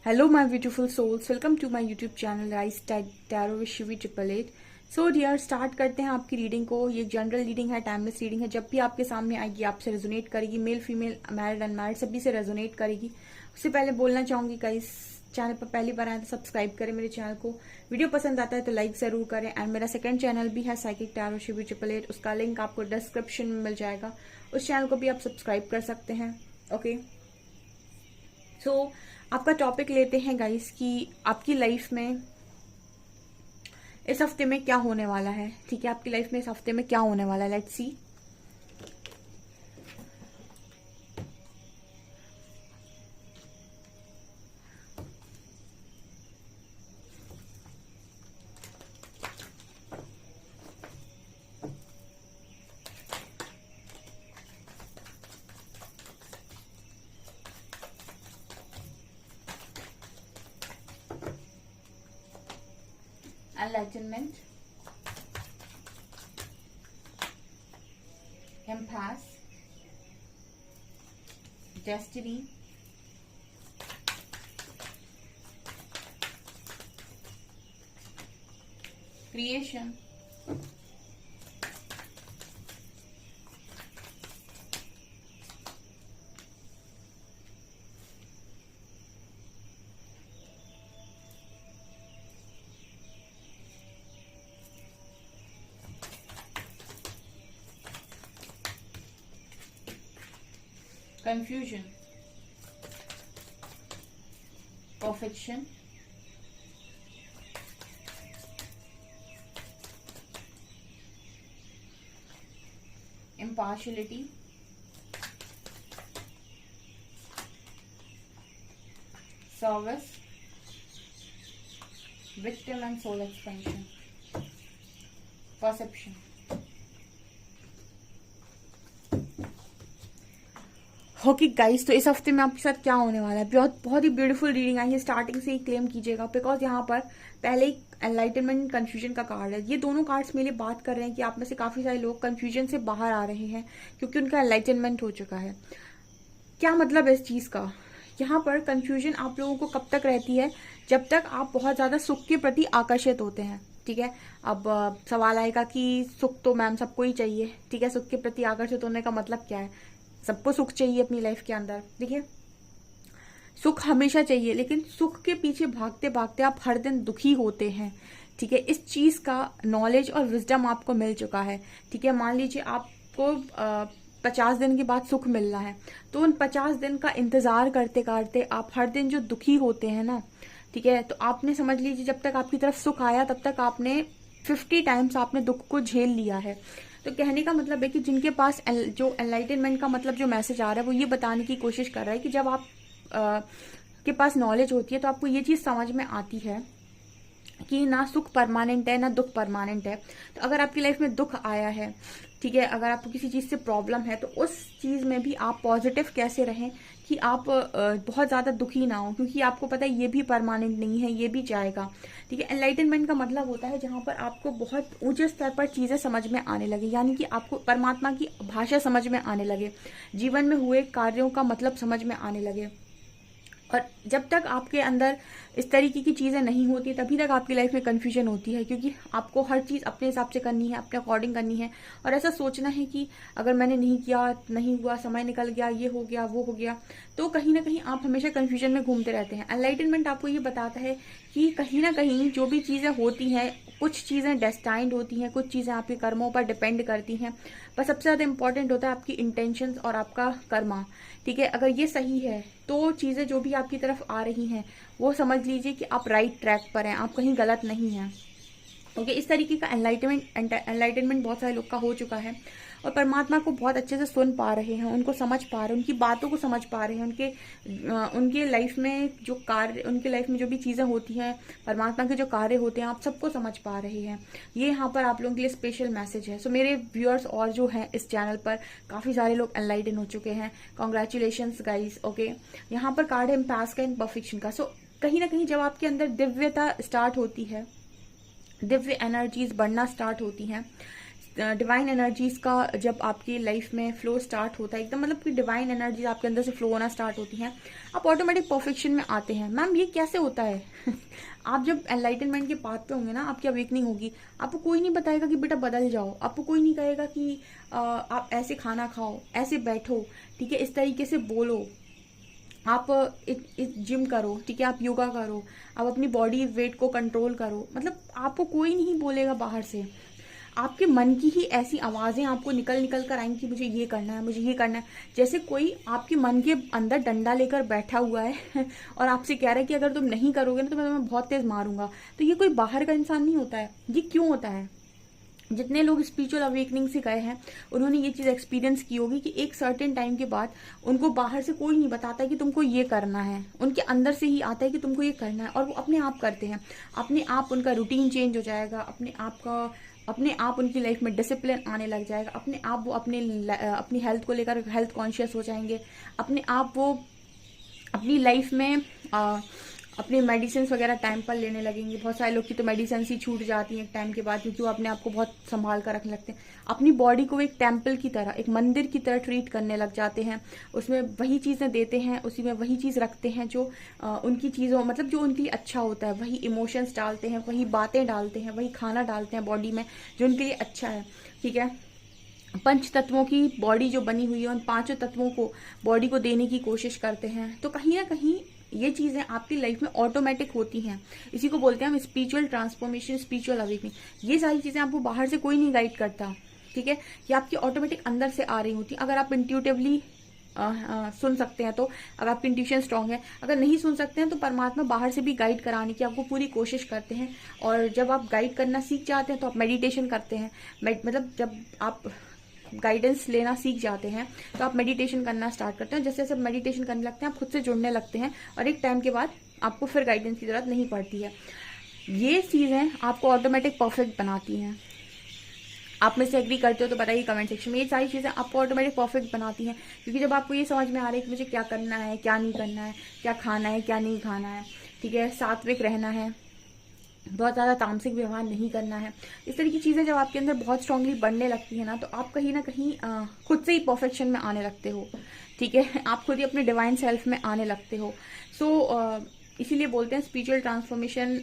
Hello, my beautiful souls. Welcome to my YouTube channel Rise Tarot with Shivi 888. So dear, start करते हैं आपकी reading को। ये general reading है, timeless reading है। जब भी आपके सामने आएगी आपसे रेजोनेट करेगी, मेल फीमेल मैरिड अनमैरिड सभी से रेजोनेट करेगी। उससे पहले बोलना चाहूंगी गाइस, चैनल पर पहली बार आए तो सब्सक्राइब करें मेरे चैनल को। वीडियो पसंद आता है तो लाइक जरूर करें। एंड मेरा सेकंड चैनल भी है साइकिक टैरो शिवी 888, उसका लिंक आपको डिस्क्रिप्शन में मिल जाएगा। उस चैनल को भी आप सब्सक्राइब कर सकते हैं। ओके, सो आपका टॉपिक लेते हैं गाइस कि आपकी लाइफ में इस हफ्ते में क्या होने वाला है। ठीक है, आपकी लाइफ में इस हफ्ते में क्या होने वाला है, let's see. Enlightenment, Empath, Destiny, Creation, Confusion, Perfection, Impartiality, Service, Victim and Soul Expansion, Perception। Okay guys, तो इस हफ्ते में आपके साथ क्या होने वाला है। बहुत ही ब्यूटीफुल रीडिंग आई है। स्टार्टिंग से ही क्लेम कीजिएगा, बिकॉज यहाँ पर पहले ही एनलाइटनमेंट कंफ्यूजन का कार्ड है। ये दोनों कार्ड्स मेरे लिए बात कर रहे हैं कि आप में से काफी सारे लोग कंफ्यूजन से बाहर आ रहे हैं क्योंकि उनका एनलाइटनमेंट हो चुका है। क्या मतलब है इस चीज का? यहाँ पर कंफ्यूजन आप लोगों को कब तक रहती है? जब तक आप बहुत ज्यादा सुख के प्रति आकर्षित होते हैं। ठीक है, अब सवाल आएगा कि सुख तो मैम सबको ही चाहिए। ठीक है, सुख के प्रति आकर्षित होने का मतलब क्या है? सबको सुख चाहिए अपनी लाइफ के अंदर। देखिए, सुख हमेशा चाहिए, लेकिन सुख के पीछे भागते भागते आप हर दिन दुखी होते हैं। ठीक है, इस चीज का नॉलेज और विजडम आपको मिल चुका है। ठीक है, मान लीजिए आपको 50 दिन के बाद सुख मिलना है, तो उन 50 दिन का इंतजार करते करते आप हर दिन जो दुखी होते हैं ना, ठीक है, तो आपने समझ लीजिए जब तक आपकी तरफ सुख आया तब तक आपने 50 टाइम्स आपने दुख को झेल लिया है। तो कहने का मतलब है कि जिनके पास जो एनलाइटनमेंट का मतलब जो मैसेज आ रहा है वो ये बताने की कोशिश कर रहा है कि जब आप के पास नॉलेज होती है तो आपको ये चीज समझ में आती है कि ना सुख परमानेंट है ना दुख परमानेंट है। तो अगर आपकी लाइफ में दुख आया है, ठीक है, अगर आपको किसी चीज से प्रॉब्लम है, तो उस चीज में भी आप पॉजिटिव कैसे रहें कि आप बहुत ज्यादा दुखी ना हो, क्योंकि आपको पता है ये भी परमानेंट नहीं है, ये भी जाएगा। ठीक है, एनलाइटनमेंट का मतलब होता है जहां पर आपको बहुत ऊंचे स्तर पर चीजें समझ में आने लगे, यानी कि आपको परमात्मा की भाषा समझ में आने लगे, जीवन में हुए कार्यों का मतलब समझ में आने लगे। और जब तक आपके अंदर इस तरीके की चीजें नहीं होती तभी तक आपकी लाइफ में कंफ्यूजन होती है, क्योंकि आपको हर चीज अपने हिसाब से करनी है, अपने अकॉर्डिंग करनी है, और ऐसा सोचना है कि अगर मैंने नहीं किया, नहीं हुआ, समय निकल गया, ये हो गया, वो हो गया, तो कहीं ना कहीं आप हमेशा कंफ्यूजन में घूमते रहते हैं। एनलाइटनमेंट आपको ये बताता है कि कहीं ना कहीं जो भी चीजें होती हैं, कुछ चीजें डेस्टाइंड होती हैं, कुछ चीजें आपके कर्मों पर डिपेंड करती हैं, पर सबसे ज्यादा इंपॉर्टेंट होता है आपकी इंटेंशंस और आपका कर्मा। ठीक है, अगर ये सही है तो चीजें जो भी आपकी तरफ आ रही हैं वो समझ लीजिए कि आप राइट ट्रैक पर हैं, आप कहीं गलत नहीं हैं। ओके, इस तरीके का एनलाइटनमेंट बहुत सारे लोग का हो चुका है और परमात्मा को बहुत अच्छे से सुन पा रहे हैं, उनको समझ पा रहे हैं, उनकी बातों को समझ पा रहे हैं, उनके लाइफ में जो कार्य, उनके लाइफ में जो भी चीजें होती हैं, परमात्मा के जो कार्य होते हैं, आप सबको समझ पा रहे हैं। ये यहाँ पर आप लोगों के लिए स्पेशल मैसेज है। सो मेरे व्यूअर्स और जो हैं इस चैनल पर काफी सारे लोग एनलाइटन हो चुके हैं, कॉन्ग्रेचुलेशंस गाइस। ओके, यहाँ पर कार्ड है एम्पाथ का एंड परफेक्शन का। सो कहीं ना कहीं जब आपके अंदर दिव्यता स्टार्ट होती है, दिव्य एनर्जीज बढ़ना स्टार्ट होती हैं, डिवाइन एनर्जीज का जब आपकी लाइफ में फ्लो स्टार्ट होता है एकदम, मतलब कि डिवाइन एनर्जीज आपके अंदर से फ्लो होना स्टार्ट होती हैं, आप ऑटोमेटिक परफेक्शन में आते हैं। मैम ये कैसे होता है? आप जब एनलाइटनमेंट के पाथ पे होंगे ना, आपकी अवेकनिंग होगी, आपको कोई नहीं बताएगा कि बेटा बदल जाओ, आपको कोई नहीं कहेगा कि आप ऐसे खाना खाओ, ऐसे बैठो, ठीक है, इस तरीके से बोलो, आप जिम करो, ठीक है, आप योगा करो, आप अपनी बॉडी वेट को कंट्रोल करो। मतलब आपको कोई नहीं बोलेगा बाहर से, आपके मन की ही ऐसी आवाजें आपको निकल निकल कर आएंगी कि मुझे ये करना है, मुझे ये करना है। जैसे कोई आपके मन के अंदर डंडा लेकर बैठा हुआ है और आपसे कह रहा है कि अगर तुम नहीं करोगे ना तो मैं तुम्हें बहुत तेज मारूंगा। तो ये कोई बाहर का इंसान नहीं होता है। ये क्यों होता है? जितने लोग स्पिरिचुअल अवेकनिंग से गए हैं उन्होंने ये चीज एक्सपीरियंस की होगी कि एक सर्टेन टाइम के बाद उनको बाहर से कोई नहीं बताता कि तुमको ये करना है, उनके अंदर से ही आता है कि तुमको ये करना है, और वो अपने आप करते हैं। अपने आप उनका रूटीन चेंज हो जाएगा, अपने आप उनकी लाइफ में डिसिप्लिन आने लग जाएगा, अपने आप वो अपनी हेल्थ को लेकर हेल्थ कॉन्शियस हो जाएंगे, अपने आप वो अपनी लाइफ में अपने मेडिसिन वगैरह टाइम पर लेने लगेंगे। बहुत सारे लोग की तो मेडिसिन ही छूट जाती हैं एक टाइम के बाद, क्योंकि वो अपने आप को बहुत संभाल कर रखने लगते हैं। अपनी बॉडी को एक टेम्पल की तरह, एक मंदिर की तरह ट्रीट करने लग जाते हैं। उसमें वही चीज़ें देते हैं, उसी में वही चीज़ रखते हैं जो उनकी चीज़ों, मतलब जो उनके लिए अच्छा होता है, वही इमोशंस डालते हैं, वही बातें डालते हैं, वही खाना डालते हैं बॉडी में जो उनके लिए अच्छा है। ठीक है, पंच तत्वों की बॉडी जो बनी हुई है उन पांचों तत्वों को बॉडी को देने की कोशिश करते हैं। तो कहीं ना कहीं ये चीजें आपकी लाइफ में ऑटोमेटिक होती हैं। इसी को बोलते हैं हम स्पिरिचुअल ट्रांसफॉर्मेशन, स्पिरिचुअल अवेकनिंग। ये सारी चीजें आपको बाहर से कोई नहीं गाइड करता, ठीक है, ये आपकी ऑटोमेटिक अंदर से आ रही होती है। अगर आप इंट्यूटिवली सुन सकते हैं तो, अगर आपकी इंट्यूशन स्ट्रांग है, अगर नहीं सुन सकते हैं तो परमात्मा बाहर से भी गाइड कराने की आपको पूरी कोशिश करते हैं। और जब आप गाइड करना सीख जाते हैं तो आप मेडिटेशन करते हैं। मतलब जब आप गाइडेंस लेना सीख जाते हैं तो आप मेडिटेशन करना स्टार्ट करते हैं। जैसे जैसे मेडिटेशन करने लगते हैं आप खुद से जुड़ने लगते हैं, और एक टाइम के बाद आपको फिर गाइडेंस की जरूरत नहीं पड़ती है। ये चीजें आपको ऑटोमेटिक परफेक्ट बनाती हैं। आप में से एग्री करते हो तो बताइए कमेंट सेक्शन में। ये सारी चीजें आपको ऑटोमेटिक परफेक्ट बनाती हैं, क्योंकि जब आपको ये समझ में आ रहा है कि मुझे क्या करना है, क्या नहीं करना है, क्या खाना है, क्या नहीं खाना है, ठीक है, सात्विक रहना है, बहुत ज़्यादा तामसिक व्यवहार नहीं करना है, इस तरह की चीज़ें जब आपके अंदर बहुत स्ट्रांगली बढ़ने लगती है ना, तो आप कहीं ना कहीं खुद से ही परफेक्शन में आने लगते हो। ठीक है, आप खुद ही अपने डिवाइन सेल्फ में आने लगते हो। सो इसीलिए बोलते हैं स्पिरिचुअल ट्रांसफॉर्मेशन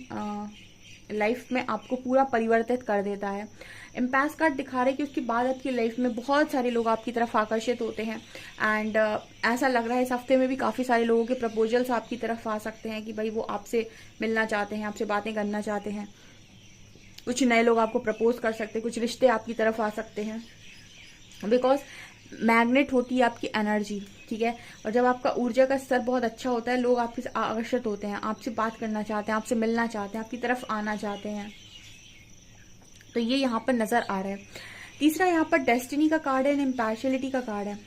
लाइफ में आपको पूरा परिवर्तित कर देता है। इम्पैस कार्ड दिखा रहे हैं कि उसके बाद आपकी लाइफ में बहुत सारे लोग आपकी तरफ आकर्षित होते हैं। एंड ऐसा लग रहा है इस हफ्ते में भी काफी सारे लोगों के प्रपोजल्स आपकी तरफ आ सकते हैं कि भाई वो आपसे मिलना चाहते हैं, आपसे बातें करना चाहते हैं। कुछ नए लोग आपको प्रपोज कर सकते हैं, कुछ रिश्ते आपकी तरफ आ सकते हैं। बिकॉज मैग्नेट होती है आपकी एनर्जी, ठीक है, और जब आपका ऊर्जा का स्तर बहुत अच्छा होता है लोग आपसे आकर्षित होते हैं, आपसे बात करना चाहते हैं, आपसे मिलना चाहते हैं, आपकी तरफ आना चाहते हैं। तो ये यहाँ पर नजर आ रहा है। तीसरा यहाँ पर डेस्टिनी का कार्ड है, इम्पार्शियलिटी का कार्ड है।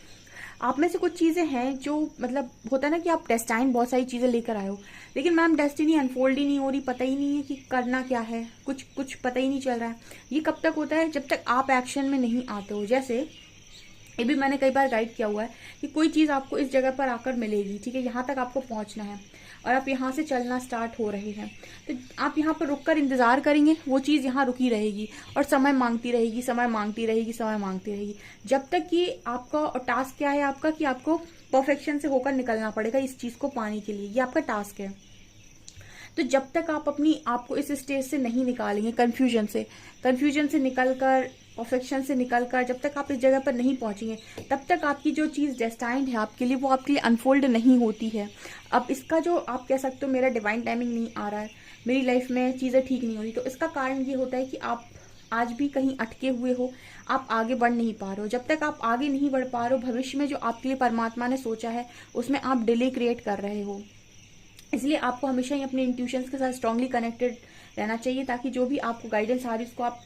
आप में से कुछ चीजें हैं जो, मतलब होता है ना कि आप डेस्टाइन बहुत सारी चीजें लेकर आए हो, लेकिन मैम डेस्टिनी अनफोल्ड ही नहीं हो रही, पता ही नहीं है कि करना क्या है, कुछ पता ही नहीं चल रहा है। ये कब तक होता है? जब तक आप एक्शन में नहीं आते हो। जैसे ये भी मैंने कई बार गाइड किया हुआ है कि कोई चीज आपको इस जगह पर आकर मिलेगी, ठीक है, यहाँ तक आपको पहुंचना है और आप यहाँ से चलना स्टार्ट हो रहे हैं, तो आप यहाँ पर रुककर इंतजार करेंगे, वो चीज यहाँ रुकी रहेगी और समय मांगती रहेगी, समय मांगती रहेगी, समय मांगती रहेगी, जब तक कि आपका टास्क क्या है आपका, कि आपको परफेक्शन से होकर निकलना पड़ेगा इस चीज को पाने के लिए। ये आपका टास्क है। तो जब तक आप अपनी आपको इस स्टेज से नहीं निकालेंगे, कंफ्यूजन से निकलकर, परफेक्शन से निकलकर, जब तक आप इस जगह पर नहीं पहुंचेंगे तब तक आपकी जो चीज डेस्टाइंड है आपके लिए वो आपके लिए अनफोल्ड नहीं होती है। अब इसका जो आप कह सकते हो मेरा डिवाइन टाइमिंग नहीं आ रहा है, मेरी लाइफ में चीजें ठीक नहीं हो रही, तो इसका कारण ये होता है कि आप आज भी कहीं अटके हुए हो, आप आगे बढ़ नहीं पा रहे हो। जब तक आप आगे नहीं बढ़ पा रहे हो, भविष्य में जो आपके लिए परमात्मा ने सोचा है उसमें आप डिले क्रिएट कर रहे हो। इसलिए आपको हमेशा ही अपने इंट्यूशंस के साथ स्ट्रांगली कनेक्टेड रहना चाहिए, ताकि जो भी आपको गाइडेंस आ रही है उसको आप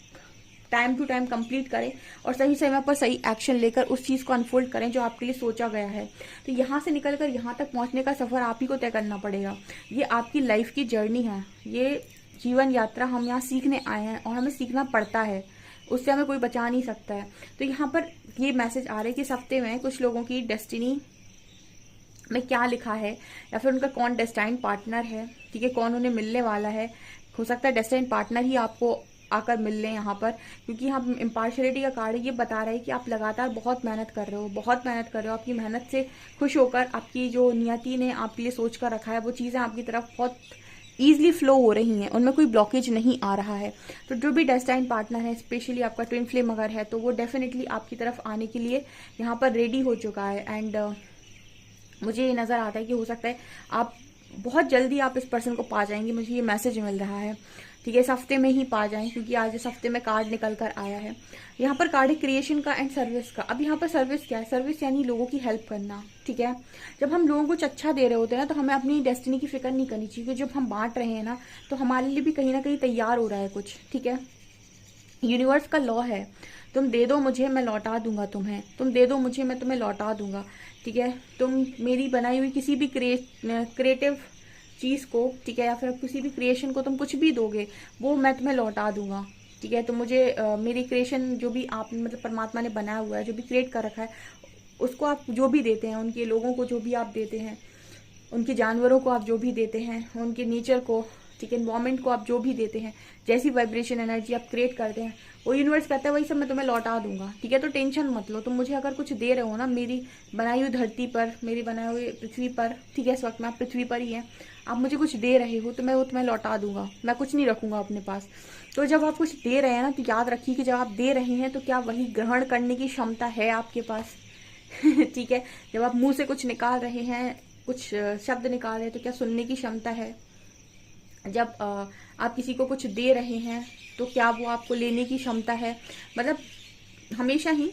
टाइम टू टाइम कंप्लीट करें और सही समय पर सही एक्शन लेकर उस चीज को अनफोल्ड करें जो आपके लिए सोचा गया है। तो यहाँ से निकलकर यहाँ तक पहुंचने का सफर आप ही को तय करना पड़ेगा। ये आपकी लाइफ की जर्नी है, ये जीवन यात्रा, हम यहाँ सीखने आए हैं और हमें सीखना पड़ता है, उससे हमें कोई बचा नहीं सकता है। तो यहाँ पर ये मैसेज आ रहा है कि इस हफ्ते में कुछ लोगों की डेस्टिनी में क्या लिखा है, या फिर उनका कौन डेस्टाइन पार्टनर है, ठीक है, कौन उन्हें मिलने वाला है। हो सकता है डेस्टाइन पार्टनर ही आपको आकर मिल लें यहाँ पर, क्योंकि यहाँ इम्पार्शलिटी का कार्ड है। ये बता रहा है कि आप लगातार बहुत मेहनत कर रहे हो, बहुत मेहनत कर रहे हो। आपकी मेहनत से खुश होकर आपकी जो नियति ने आपके लिए सोच कर रखा है वो चीज़ें आपकी तरफ बहुत ईजिली फ्लो हो रही हैं, उनमें कोई ब्लॉकेज नहीं आ रहा है। तो जो भी डेस्टाइन पार्टनर है, स्पेशली आपका ट्विन फ्लेम अगर है, तो वो डेफिनेटली आपकी तरफ आने के लिए यहाँ पर रेडी हो चुका है। एंड मुझे ये नज़र आता है कि हो सकता है आप बहुत जल्दी आप इस पर्सन को पा जाएंगे। मुझे ये मैसेज मिल रहा है, ठीक है, इस हफ्ते में ही पा जाएं, क्योंकि आज इस हफ्ते में कार्ड निकल कर आया है। यहाँ पर कार्ड है क्रिएशन का एंड सर्विस का। अब यहाँ पर सर्विस क्या है? सर्विस यानी लोगों की हेल्प करना, ठीक है। जब हम लोगों को कुछ अच्छा दे रहे होते हैं ना, तो हमें अपनी डेस्टिनी की फिक्र नहीं करनी चाहिए, क्योंकि जब हम बांट रहे हैं ना, तो हमारे लिए भी कहीं ना कहीं तैयार हो रहा है कुछ, ठीक है। यूनिवर्स का लॉ है, तुम दे दो मुझे, मैं लौटा दूंगा तुम्हें, तुम दे दो मुझे, मैं तुम्हें लौटा दूंगा, ठीक है। तुम मेरी बनाई हुई किसी भी क्रिएटिव चीज़ को, ठीक है, या फिर किसी भी क्रिएशन को तुम कुछ भी दोगे, वो मैं तुम्हें लौटा दूंगा, ठीक है। तो मुझे मेरी क्रिएशन जो भी आप मतलब परमात्मा ने बनाया हुआ है, जो भी क्रिएट कर रखा है, उसको आप जो भी देते हैं, उनके लोगों को जो भी आप देते हैं, उनके जानवरों को आप जो भी देते हैं, उनके नेचर को, ठीक है, एनवायरमेंट को आप जो भी देते हैं, जैसी वाइब्रेशन एनर्जी आप क्रिएट करते हैं, वो यूनिवर्स कहता है वही सब मैं तुम्हें लौटा दूंगा, ठीक है। तो टेंशन मत लो, तुम मुझे अगर कुछ दे रहे हो ना, मेरी बनाई हुई धरती पर, मेरी बनाई हुई पृथ्वी पर, ठीक है, इस वक्त में आप पृथ्वी पर ही हैं, आप मुझे कुछ दे रहे हो, तो मैं वो तुम्हें लौटा दूंगा, मैं कुछ नहीं रखूंगा अपने पास। तो जब आप कुछ दे रहे हैं ना, तो याद रखिए कि जब आप दे रहे हैं, तो क्या वही ग्रहण करने की क्षमता है आपके पास? ठीक है, जब आप मुंह से कुछ निकाल रहे हैं, कुछ शब्द निकाल रहे हैं, तो क्या सुनने की क्षमता है? जब आप किसी को कुछ दे रहे हैं, तो क्या वो आपको लेने की क्षमता है? मतलब हमेशा ही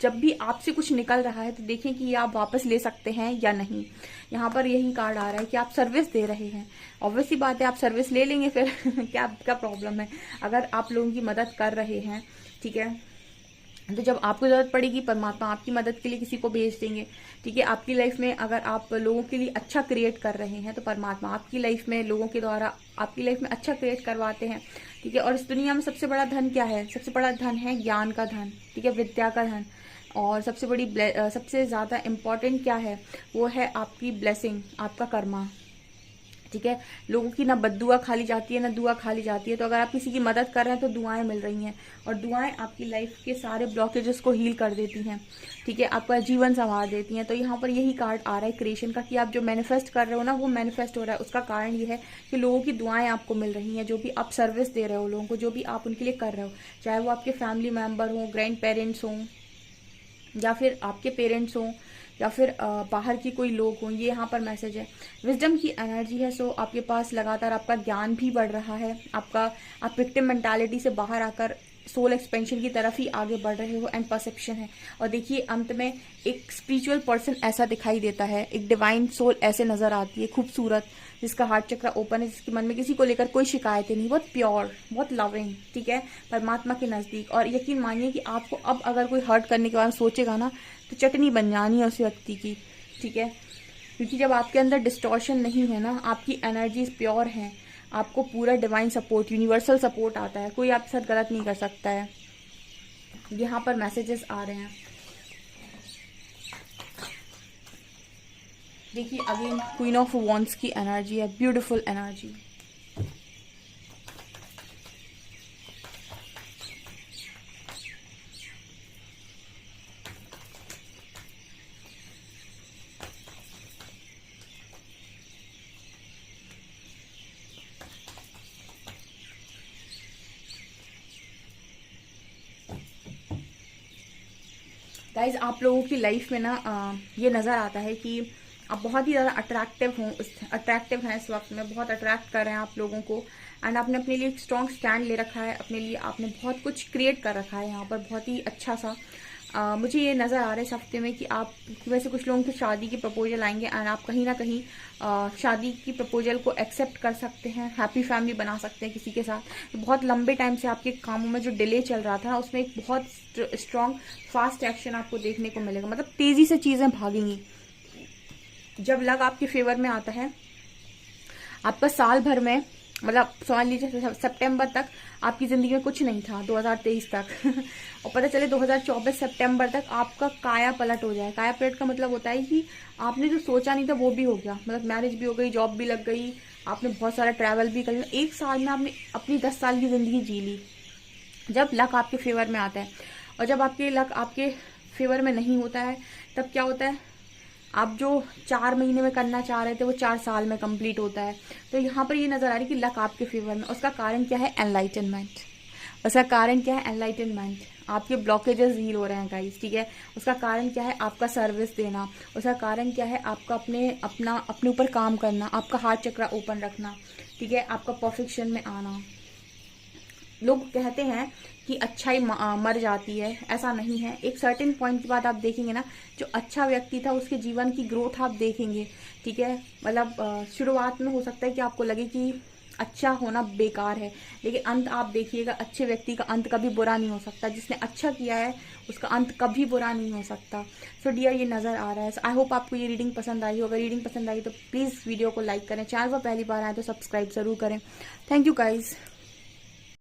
जब भी आपसे कुछ निकल रहा है, तो देखें कि ये आप वापस ले सकते हैं या नहीं। यहाँ पर यही कार्ड आ रहा है कि आप सर्विस दे रहे हैं। ऑब्वियस सी बात है, आप सर्विस ले लेंगे फिर क्या प्रॉब्लम है? अगर आप लोगों की मदद कर रहे हैं, ठीक है, तो जब आपको जरूरत पड़ेगी, परमात्मा आपकी मदद के लिए किसी को भेज देंगे, ठीक है। आपकी लाइफ में अगर आप लोगों के लिए अच्छा क्रिएट कर रहे हैं, तो परमात्मा आपकी लाइफ में लोगों के द्वारा आपकी लाइफ में अच्छा क्रिएट करवाते हैं, ठीक है। और इस दुनिया में सबसे बड़ा धन क्या है? सबसे बड़ा धन है ज्ञान का धन, ठीक है, विद्या का धन। और सबसे ज़्यादा इम्पॉर्टेंट क्या है? वो है आपकी ब्लेसिंग, आपका कर्मा, ठीक है। लोगों की ना बद्दुआ खाली जाती है, ना दुआ खाली जाती है। तो अगर आप किसी की मदद कर रहे हैं, तो दुआएं मिल रही हैं, और दुआएं आपकी लाइफ के सारे ब्लॉकेजेस को हील कर देती हैं, ठीक है, आपका जीवन संवार देती हैं। तो यहाँ पर यही कार्ड आ रहा है क्रिएशन का, कि आप जो मैनिफेस्ट कर रहे हो ना, वो मैनिफेस्ट हो रहा है। उसका कारण ये है कि लोगों की दुआएं आपको मिल रही हैं, जो भी आप सर्विस दे रहे हो लोगों को, जो भी आप उनके लिए कर रहे हो, चाहे वो आपके फैमिली मेम्बर हों, ग्रैंड पेरेंट्स हों, या फिर आपके पेरेंट्स हों, या फिर बाहर की कोई लोग हों। ये यहाँ पर मैसेज है, विजडम की एनर्जी है। सो आपके पास लगातार आपका ज्ञान भी बढ़ रहा है, आप विक्टिम मेंटालिटी से बाहर आकर सोल एक्सपेंशन की तरफ ही आगे बढ़ रहे हो, एंड परसेप्शन है। और देखिए अंत में एक स्पिरिचुअल पर्सन ऐसा दिखाई देता है, एक डिवाइन सोल ऐसे नजर आती है, खूबसूरत, जिसका हार्ट चक्र ओपन है, जिसके मन में किसी को लेकर कोई शिकायतें नहीं, बहुत प्योर, बहुत लविंग, ठीक है, परमात्मा के नजदीक। और यकीन मानिए कि आपको अब अगर कोई हर्ट करने के बाद सोचेगा ना, तो चटनी बन जानी है उस व्यक्ति की, ठीक है। क्योंकि जब आपके अंदर डिस्टॉर्शन नहीं है ना, आपकी एनर्जीज प्योर हैं, आपको पूरा डिवाइन सपोर्ट, यूनिवर्सल सपोर्ट आता है, कोई आपके साथ गलत नहीं कर सकता है। यहाँ पर मैसेजेस आ रहे हैं, देखिए अगेन क्वीन ऑफ वॉन्ड्स की एनर्जी है, ब्यूटीफुल एनर्जी। गाइज आप लोगों की लाइफ में ना ये नज़र आता है कि आप बहुत ही ज़्यादा अट्रैक्टिव हैं इस वक्त में, बहुत अट्रैक्ट कर रहे हैं आप लोगों को। एंड आपने अपने लिए एक स्ट्रॉन्ग स्टैंड ले रखा है, अपने लिए आपने बहुत कुछ क्रिएट कर रखा है यहाँ पर, बहुत ही अच्छा सा। मुझे ये नज़र आ रहा है इस हफ्ते में कि आप वैसे कुछ लोगों की शादी की प्रपोजल आएंगे, एंड आप कहीं ना कहीं शादी की प्रपोजल को एक्सेप्ट कर सकते हैं, हैप्पी फैमिली बना सकते हैं किसी के साथ। तो बहुत लंबे टाइम से आपके कामों में जो डिले चल रहा था, उसमें एक बहुत स्ट्रॉन्ग फास्ट एक्शन आपको देखने को मिलेगा, मतलब तेजी से चीज़ें भागेंगी। जब लक आपके फेवर में आता है, आपका साल भर में, मतलब समझ लीजिए सितंबर तक आपकी जिंदगी में कुछ नहीं था, 2023 तक और पता चले 2024 सितंबर तक आपका काया पलट हो जाए। काया पलट का मतलब होता है कि आपने जो सोचा नहीं था वो भी हो गया, मतलब मैरिज भी हो गई, जॉब भी लग गई, आपने बहुत सारा ट्रैवल भी कर लिया, 1 साल में आपने अपनी 10 साल की ज़िंदगी जी ली। जब लक आपके फेवर में आता है, और जब आपके लक आपके फेवर में नहीं होता है, तब क्या होता है, आप जो 4 महीने में करना चाह रहे थे वो 4 साल में कंप्लीट होता है। तो यहाँ पर ये नज़र आ रही है कि लक आपके फेवर में, उसका कारण क्या है, एनलाइटनमेंट। उसका कारण क्या है, एनलाइटनमेंट। आपके ब्लॉकेजेस हील हो रहे हैं गाइस, ठीक है। उसका कारण क्या है, आपका सर्विस देना। उसका कारण क्या है, आपका अपने ऊपर काम करना, आपका हार्ट चक्र ओपन रखना, ठीक है, आपका परफेक्शन में आना। लोग कहते हैं कि अच्छाई मर जाती है, ऐसा नहीं है। एक सर्टेन पॉइंट के बाद आप देखेंगे ना, जो अच्छा व्यक्ति था उसके जीवन की ग्रोथ आप देखेंगे, ठीक है। मतलब शुरुआत में हो सकता है कि आपको लगे कि अच्छा होना बेकार है, लेकिन अंत आप देखिएगा, अच्छे व्यक्ति का अंत कभी बुरा नहीं हो सकता। जिसने अच्छा किया है उसका अंत कभी बुरा नहीं हो सकता। सो डियर, ये नज़र आ रहा है। आई होप आपको ये रीडिंग पसंद आई हो। अगर रीडिंग पसंद आई तो प्लीज़ वीडियो को लाइक करें, चैनल पर पहली बार आए तो सब्सक्राइब ज़रूर करें। Thank you guys.